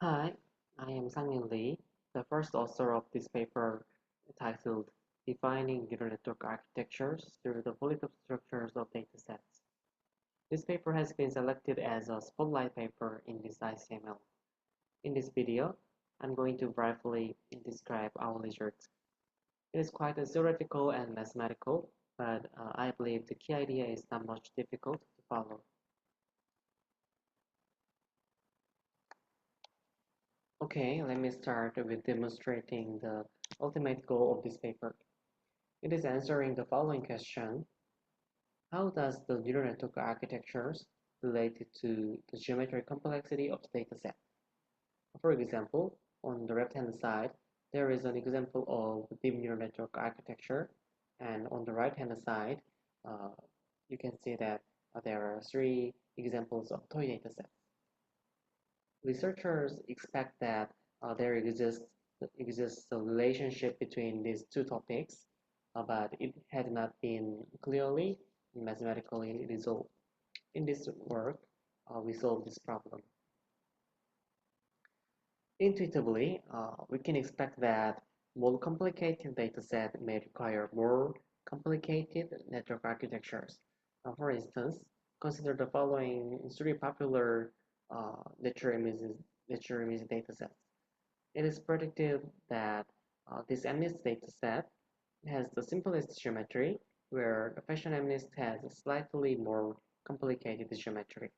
Hi, I am Sang Lee, the first author of this paper titled Defining Neural Network Architectures through the Polytope Structures of Datasets. This paper has been selected as a spotlight paper in this ICML. In this video, I'm going to briefly describe our results. It is quite theoretical and mathematical, but I believe the key idea is not much difficult to follow. Okay, let me start with demonstrating the ultimate goal of this paper. It is answering the following question: how does the neural network architectures relate to the geometric complexity of the dataset? For example, on the left-hand side, there is an example of deep neural network architecture, and on the right-hand side, uh, you can see that there are three examples of toy datasets. Researchers expect that there exists a relationship between these two topics, but it had not been clearly mathematically resolved. In this work, we solve this problem. Intuitively, we can expect that more complicated dataset may require more complicated network architectures. For instance, consider the following three popular nature image datasets. It is predicted that this MNIST dataset has the simplest geometry, where the fashion MNIST has a slightly more complicated geometry.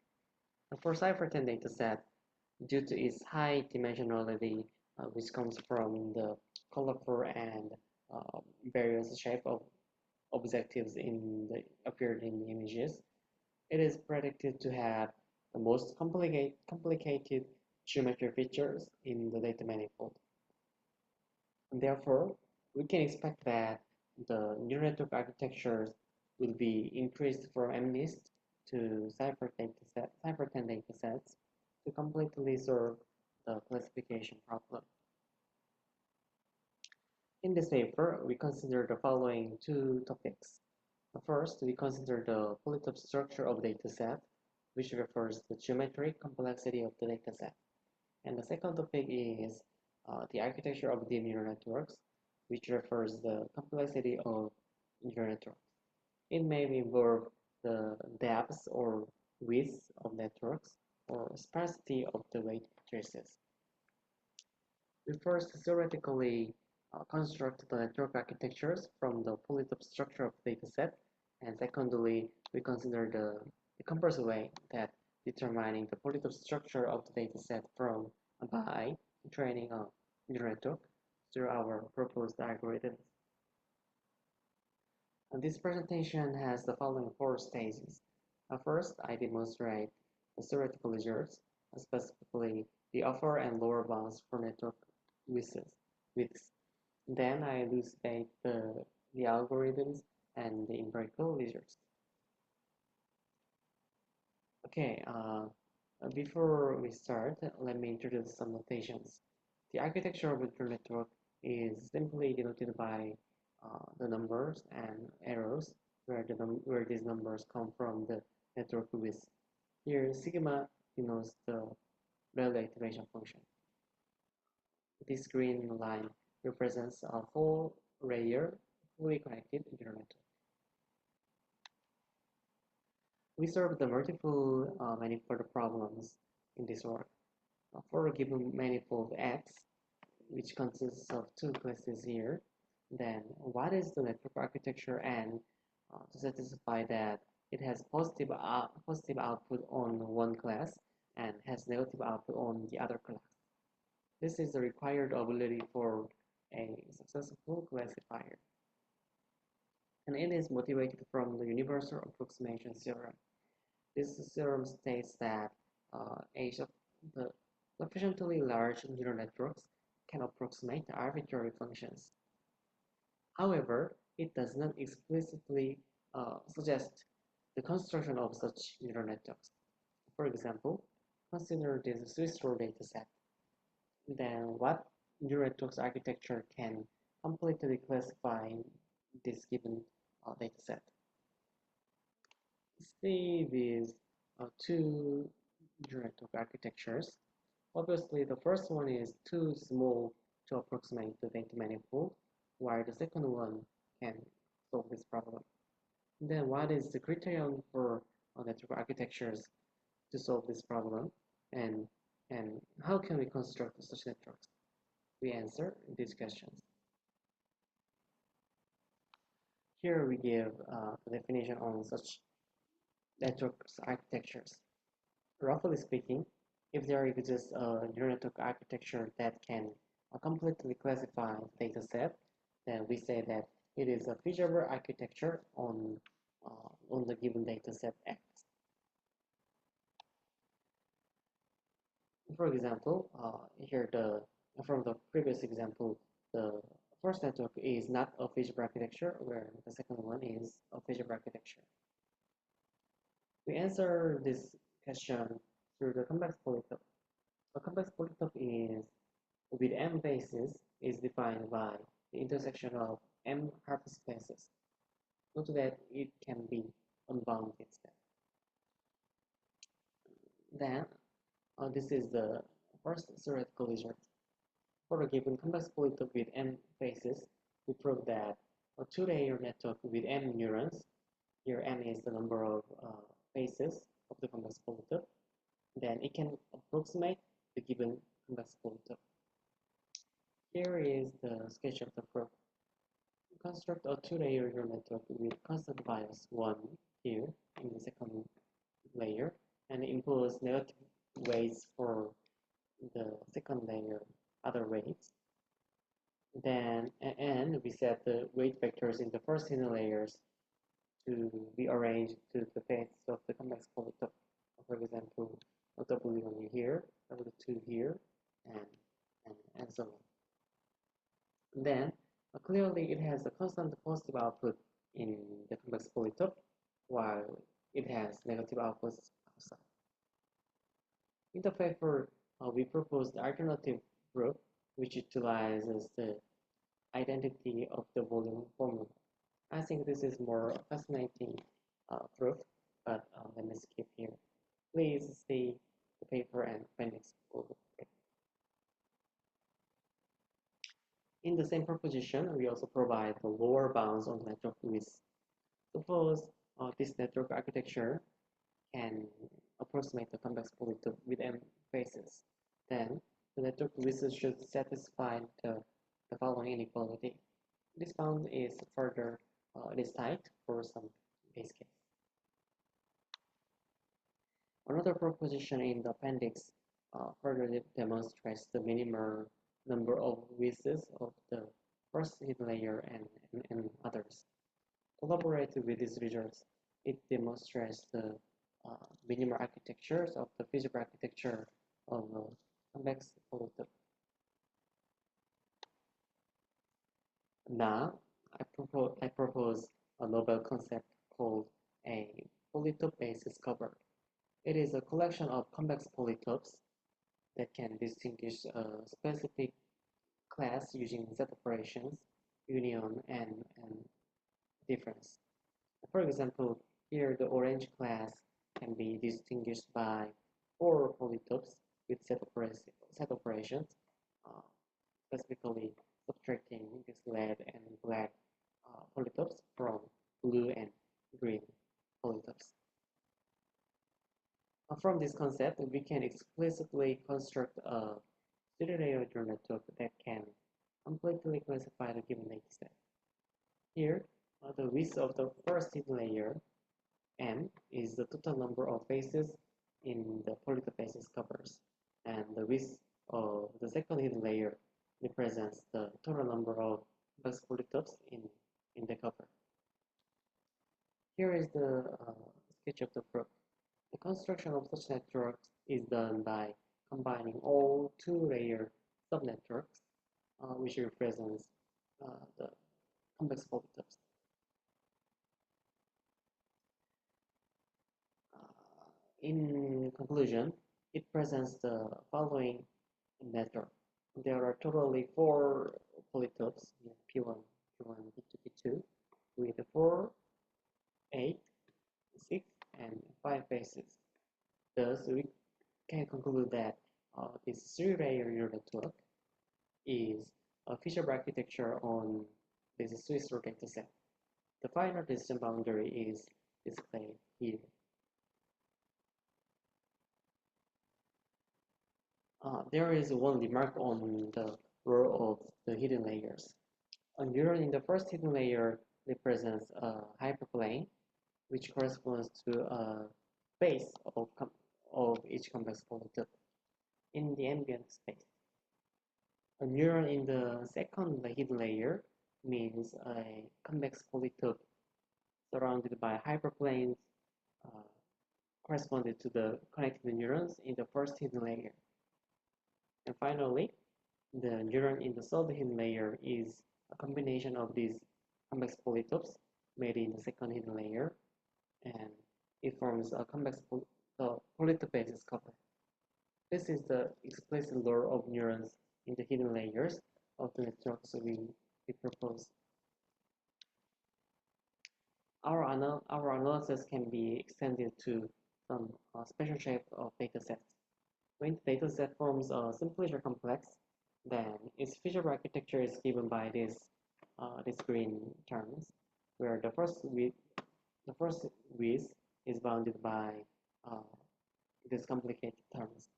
For Cipher10 dataset, due to its high dimensionality, which comes from the colorful and various shape of objectives appeared in the images, it is predicted to have the most complicated geometry features in the data manifold. And therefore, we can expect that the neural network architectures will be increased from MNIST to Cipher10 datasets to completely solve the classification problem. In this paper, we consider the following two topics. First, we consider the polytope structure of the dataset, which refers to the geometric complexity of the dataset. And the second topic is the architecture of deep neural networks, which refers the complexity of neural networks. It may involve the depth or width of networks or sparsity of the weight matrices. We first theoretically construct the network architectures from the polytope structure of the dataset, and secondly, we consider the converse way that determining the polytope structure of the dataset from by training a neural network through our proposed algorithms. And this presentation has the following four stages. First, I demonstrate the theoretical results, specifically the upper and lower bounds for network widths. Then I elucidate the algorithms and the empirical results. Okay, before we start, let me introduce some notations. The architecture of a neural network is simply denoted by the numbers and arrows, where these numbers come from the network width. Here, sigma denotes the value activation function. This green line represents a whole layer fully connected neural network. We solve the multiple manifold problems in this work. For a given manifold X, which consists of two classes here, then what is the network architecture, and to satisfy that it has positive output on one class and has negative output on the other class. This is the required ability for a successful classifier. And it is motivated from the universal approximation theorem. This theorem states that the sufficiently large neural networks can approximate arbitrary functions. However, it does not explicitly suggest the construction of such neural networks. For example, consider this Swiss roll dataset. Then what neural networks architecture can completely classify this given dataset? See these two neural network architectures. Obviously, the first one is too small to approximate the data manifold, while the second one can solve this problem. Then what is the criterion for network architectures to solve this problem? And, and how can we construct such networks? We answer these questions. Here we give a definition on such network architectures. Roughly speaking, if there exists a neural network architecture that can completely classify data set, then we say that it is a feasible architecture on the given data set X. For example, from the previous example, the first network is not a feasible architecture, where the second one is a feasible architecture. We answer this question through the complex polytope. A complex polytope is with m bases is defined by the intersection of m hyperspaces. Note that it can be unbounded instead. Then, this is the first theoretical result. For a given complex polytope with m faces, we prove that a two-layer network with m neurons, here m is the number of faces of the complex polytope, then it can approximate the given complex polytope. Here is the sketch of the proof. Construct a two-layer neural network with constant bias 1 here in the second layer and impose negative weights for the second layer other weights. Then and we set the weight vectors in the first hidden layers to be arranged to the faces of the complex polytope. For example, W1 here, W2 here, and so on. Then clearly it has a constant positive output in the complex polytope, while it has negative outputs outside. In the paper, we proposed the alternative proof, which utilizes the identity of the volume formula. I think this is more fascinating proof, but let me skip here. Please see the paper and appendix. In the same proposition, we also provide the lower bounds on the network width. Suppose this network architecture can approximate the complex polytope with m faces. Then the network width should satisfy the following inequality. This bound is further it is tight for some base case. Another proposition in the appendix further demonstrates the minimal number of widths of the first hidden layer and others. Collaborated with these results, it demonstrates the minimal architectures of the feasible architecture of complex polytope. Now, I propose a novel concept called a polytope basis cover. It is a collection of complex polytopes that can distinguish a specific class using set operations, union, and difference. For example, here the orange class can be distinguished by 4 polytopes with set operations, specifically subtracting this red and black polytopes from blue and green polytopes. From this concept, we can explicitly construct a zero-layer neural network that can completely classify the given dataset. Here, the width of the first hidden layer, m, is the total number of faces in the polytope basis covers, and the width of the second hidden layer represents the total number of complex polytopes in the cover. Here is the sketch of the proof. The construction of such networks is done by combining all two-layer subnetworks, which represents the complex polytopes. In conclusion, it presents the following network. There are totally 4 polytopes, P1, P1, P2, P2, with 4, 8, 6, and 5 faces. Thus, we can conclude that this three-layer neural network is a feature architecture on this Swiss root dataset. The final decision boundary is displayed here. There is one remark on the role of the hidden layers. A neuron in the first hidden layer represents a hyperplane, which corresponds to a base of each complex polytope in the ambient space. A neuron in the second hidden layer means a convex polytope surrounded by hyperplanes uh, corresponding to the connected neurons in the first hidden layer. And finally, the neuron in the third hidden layer is a combination of these convex polytopes made in the second hidden layer, and it forms a convex polytope basis cover. This is the explicit lore of neurons in the hidden layers of the networks we propose. Our analysis can be extended to some special shape of datasets. When the dataset forms a simple complex, then its feature architecture is given by these green terms, where the first width is bounded by these complicated terms.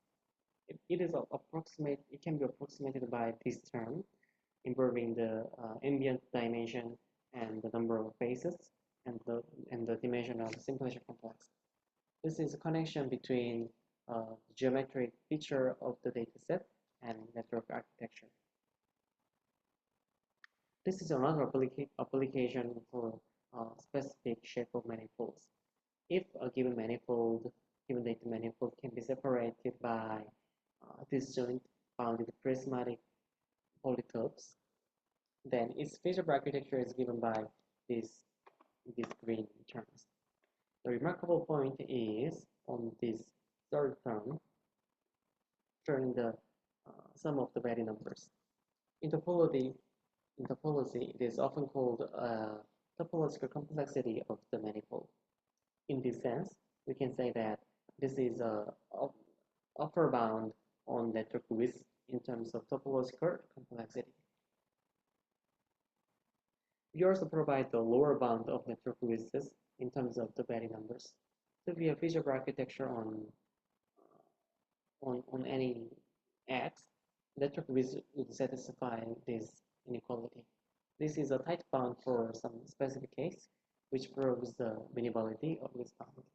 It can be approximated by this term, involving the ambient dimension and the number of faces and the dimension of the simulation complex. This is a connection between the geometric feature of the dataset and network architecture. This is another application for specific shape of manifolds. If a given data manifold can be separated by disjoint bounded prismatic polytopes, then its feature architecture is given by these green terms. The remarkable point is on this third term, showing the sum of the Betti numbers. In topology, it is often called topological complexity of the manifold. In this sense, we can say that this is a upper bound on network width in terms of topological complexity. We also provide the lower bound of network widths in terms of the Betti numbers. So we have feature architecture on any x, network width would satisfy this inequality. This is a tight bound for some specific case, which proves the minimality of this bound.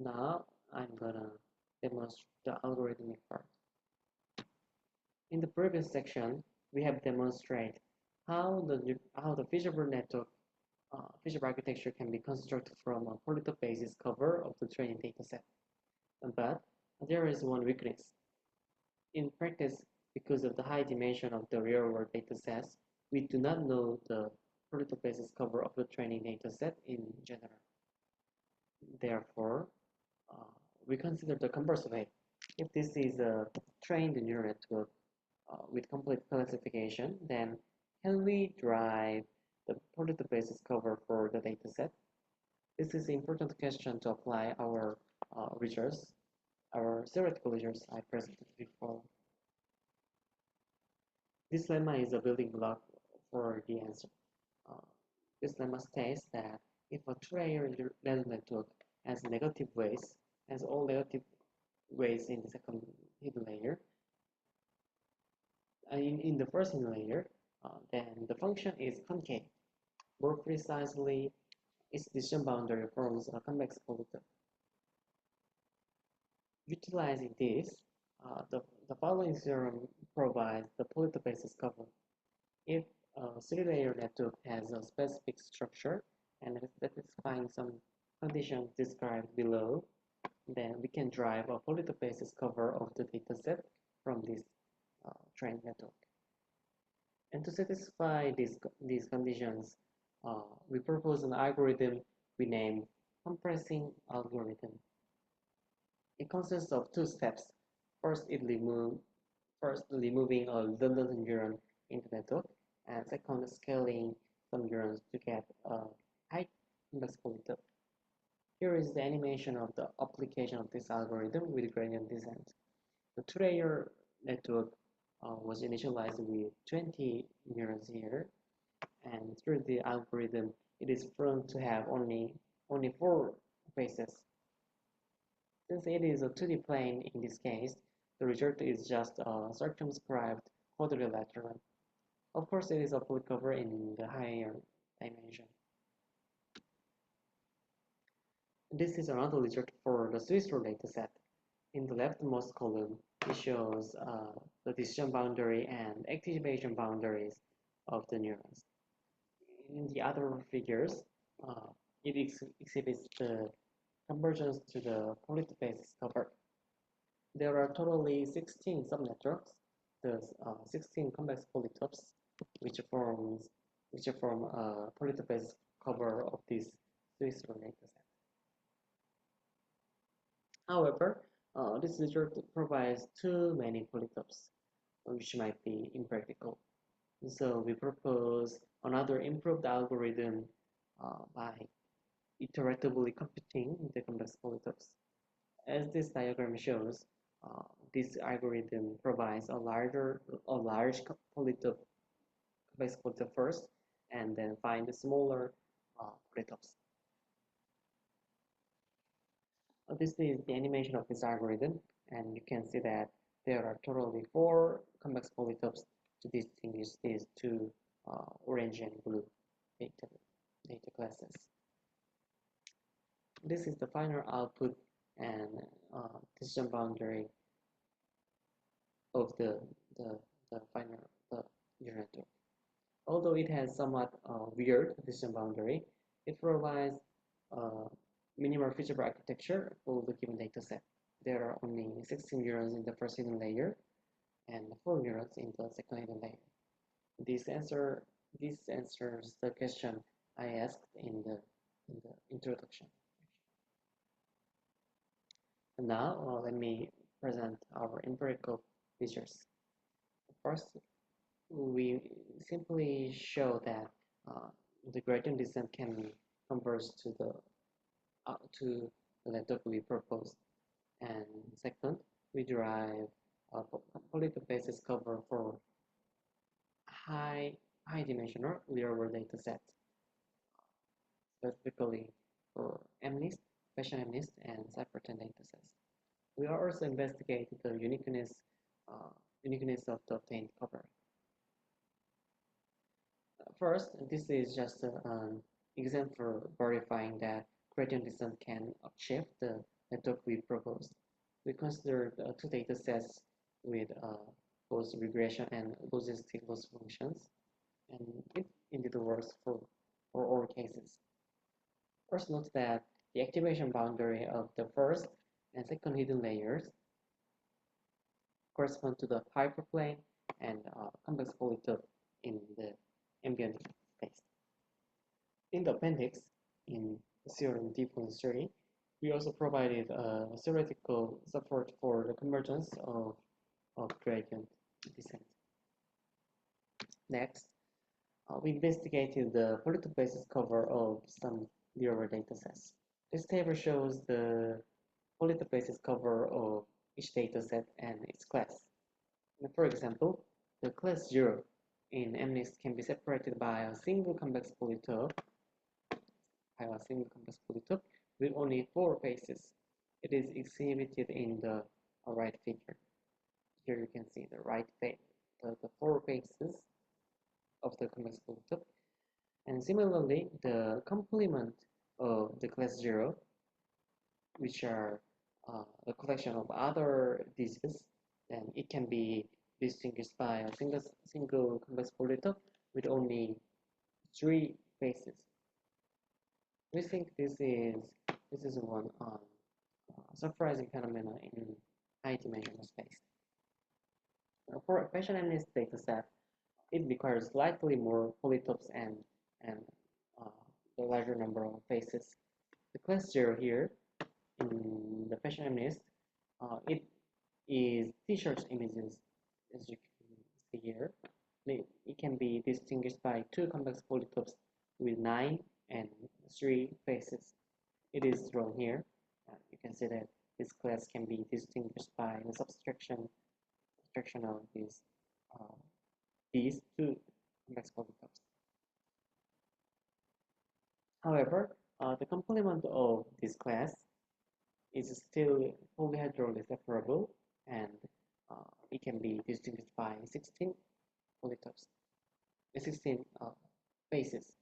Now I'm gonna demonstrate the algorithmic part. In the previous section, we have demonstrated how the feasible network feature architecture can be constructed from a polytope basis cover of the training dataset. But there is one weakness. In practice, because of the high dimension of the real-world datasets, we do not know the polytope basis cover of the training dataset in general. Therefore, we consider the converse way. If this is a trained neural network with complete classification, then can we derive the polytope basis cover for the dataset? This is an important question to apply our theoretical results I presented before. This lemma is a building block for the answer. This lemma states that if a two-layer neural network has negative weights, has all negative weights in the second hidden layer, in the first hidden layer, then the function is concave. More precisely, its decision boundary forms a convex polytope. Utilizing this, the following theorem provides the polytope basis cover. If a three-layer network has a specific structure and is satisfying some conditions described below, then we can derive a polytope basis cover of the dataset from this trained network. And to satisfy these conditions, we propose an algorithm we name compressing algorithm. It consists of two steps. First, removing a redundant neuron into the network, and second, scaling some neurons to get a high convex polytope. Here is the animation of the application of this algorithm with gradient descent. The two-layer network was initialized with 20 neurons here, and through the algorithm, it is prone to have only 4 faces. Since it is a 2D plane in this case, the result is just a circumscribed quadrilateral. Of course, it is applicable in the higher dimension. This is another result for the Swiss root dataset. In the leftmost column, it shows the decision boundary and activation boundaries of the neurons. In the other figures, it exhibits the convergence to the polytope basis cover. There are totally 16 subnetworks, thus 16 convex polytopes, which form a polytope basis cover of this Swiss root dataset. However, this result provides too many polytopes, which might be impractical. So we propose another improved algorithm by iteratively computing the convex polytopes. As this diagram shows, this algorithm provides a large polytope, convex polytope first, and then find the smaller polytopes. This is the animation of this algorithm, and you can see that there are totally 4 convex polytopes to distinguish these two orange and blue data classes. This is the final output and decision boundary of the final neural network. Although it has somewhat weird decision boundary, it provides minimal feasible architecture for the given dataset. There are only 16 neurons in the first hidden layer and 4 neurons in the second hidden layer. This answers the question I asked in the introduction. And now let me present our empirical features. First, we simply show that the gradient descent can converge to the network we proposed. And second, we derive a polytope basis cover for high dimensional real world data sets, specifically for MNIST, fashion MNIST, and Cypher10 datasets. We are also investigating the uniqueness of the obtained cover. First, this is just an example for verifying that gradient descent can achieve the network we proposed. We considered 2 datasets with both regression and logistic loss functions, and it indeed works for all cases. First, note that the activation boundary of the first and second hidden layers correspond to the hyperplane and convex polytope in the ambient space. In the appendix, in theorem D.3, we also provided theoretical support for the convergence of gradient descent. Next, we investigated the polytope basis cover of some real-world datasets. This table shows the polytope basis cover of each dataset and its class. For example, the class 0 in MNIST can be separated by a single convex polytope with only 4 faces. It is exhibited in the right figure. Here you can see the right face, the 4 faces of the convex polytope. And similarly, the complement of the class 0, which are the collection of other digits, then it can be distinguished by a single convex polytope with only 3 faces. We think this is one surprising phenomenon in high-dimensional space. For a fashion MNIST dataset, it requires slightly more polytopes and the larger number of faces. The class 0 here in the fashion MNIST, it is t-shirt images, as you can see here. It can be distinguished by 2 convex polytopes with 9 and 3 faces. it is drawn here. You can see that this class can be distinguished by the subtraction of uh, these two complex polytopes. However, the complement of this class is still polyhedrally separable, and it can be distinguished by 16 polytopes, 16 faces.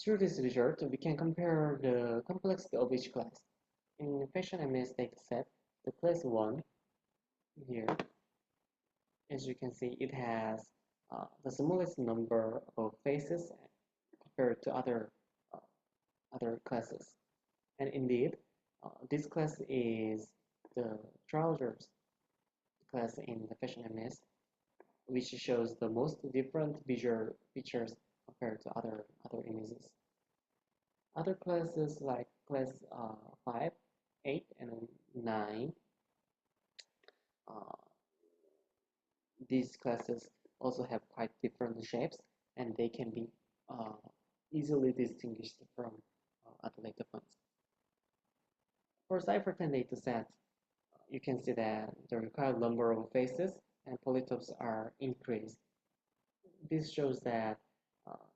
Through this result, we can compare the complexity of each class. In fashion MS dataset, the class 1 here, as you can see, it has the smallest number of faces compared to other classes. And indeed, this class is the trousers class in the fashion MS, which shows the most different visual features compared to other images. Other classes like class 5, 8, and 9, these classes also have quite different shapes, and they can be easily distinguished from other data points. For Cipher10 dataset, you can see that the required number of faces and polytopes are increased. This shows that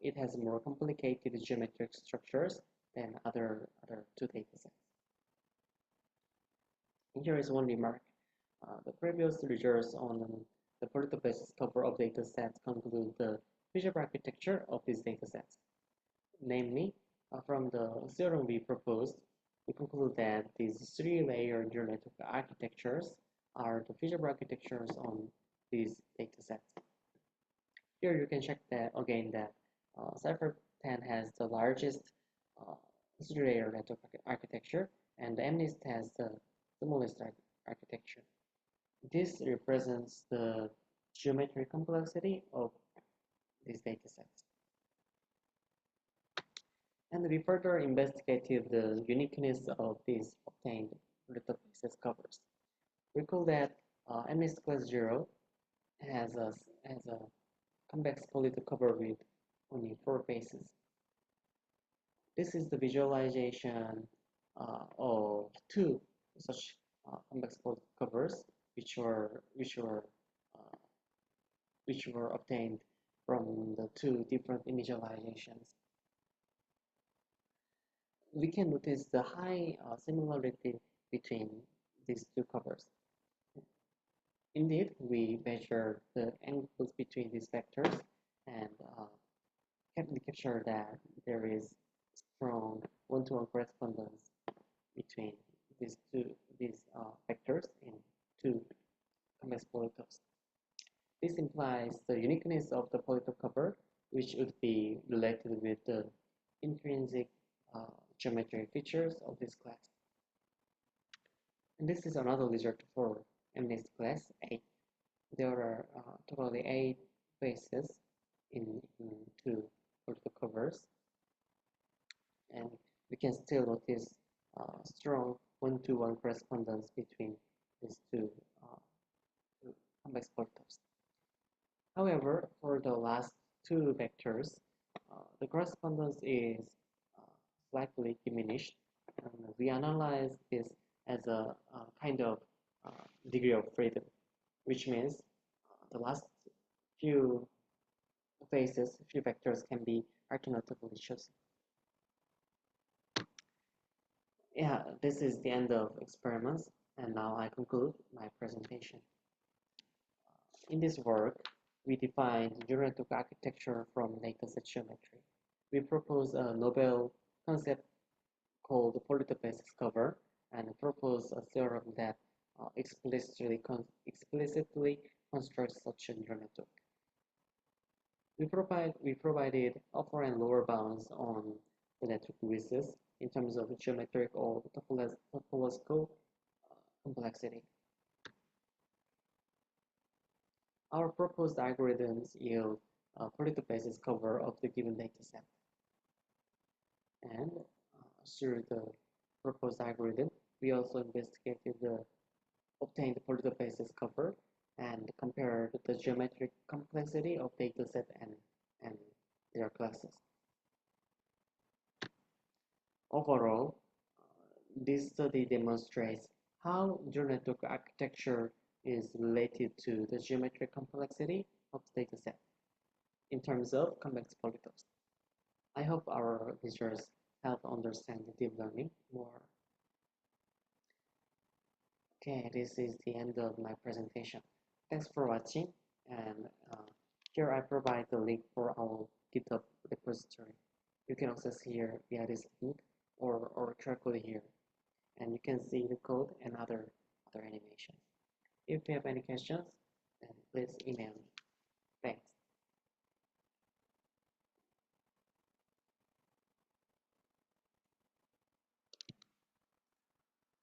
it has more complicated geometric structures than other two datasets. Here is one remark. The previous results on the polytope basis cover of datasets conclude the visual architecture of these datasets. Namely, from the theorem we proposed, we conclude that these three-layer neural network architectures are the visual architectures on these datasets. Here you can check that again that Cipher10 has the largest three-layer network architecture, and the MNIST has the smallest architecture. This represents the geometric complexity of these datasets. And we further investigated the uniqueness of these obtained polytope basis covers. Recall that MNIST class 0 has a convex polytope cover with only 4 faces. This is the visualization of two such convex polytope covers, which were obtained from the two different initializations. We can notice the high similarity between these two covers. Indeed, we measured the angles between these vectors and capture that there is strong one-to-one correspondence between these vectors in two convex polytopes. This implies the uniqueness of the polytope cover, which would be related with the intrinsic geometric features of this class. And this is another result for MNIST class 8. There are totally 8 faces in two polytope covers, and we can still notice strong one-to-one correspondence between these two convex polytopes. However, for the last two vectors, the correspondence is slightly diminished, and we analyze this as a kind of degree of freedom, which means the last few vectors can be alternatively chosen. Yeah, this is the end of experiments, and now I conclude my presentation. In this work, we defined neural network architecture from dataset geometry. We propose a novel concept called polytope basis cover, and propose a theorem that explicitly constructs such a neural network. We provided upper and lower bounds on the network widths in terms of geometric or topological complexity. Our proposed algorithms yield a polytope basis cover of the given dataset. And through the proposed algorithm, we also investigated the obtained polytope basis cover and compared the geometric complexity of dataset and their classes. Overall, this study demonstrates how neural network architecture is related to the geometric complexity of the dataset in terms of convex polytopes. I hope our listeners help understand the deep learning more. Okay, this is the end of my presentation. Thanks for watching, and here I provide the link for our GitHub repository. You can access here via this link or QR code here, and you can see the code and other animations. If you have any questions, then please email me. Thanks.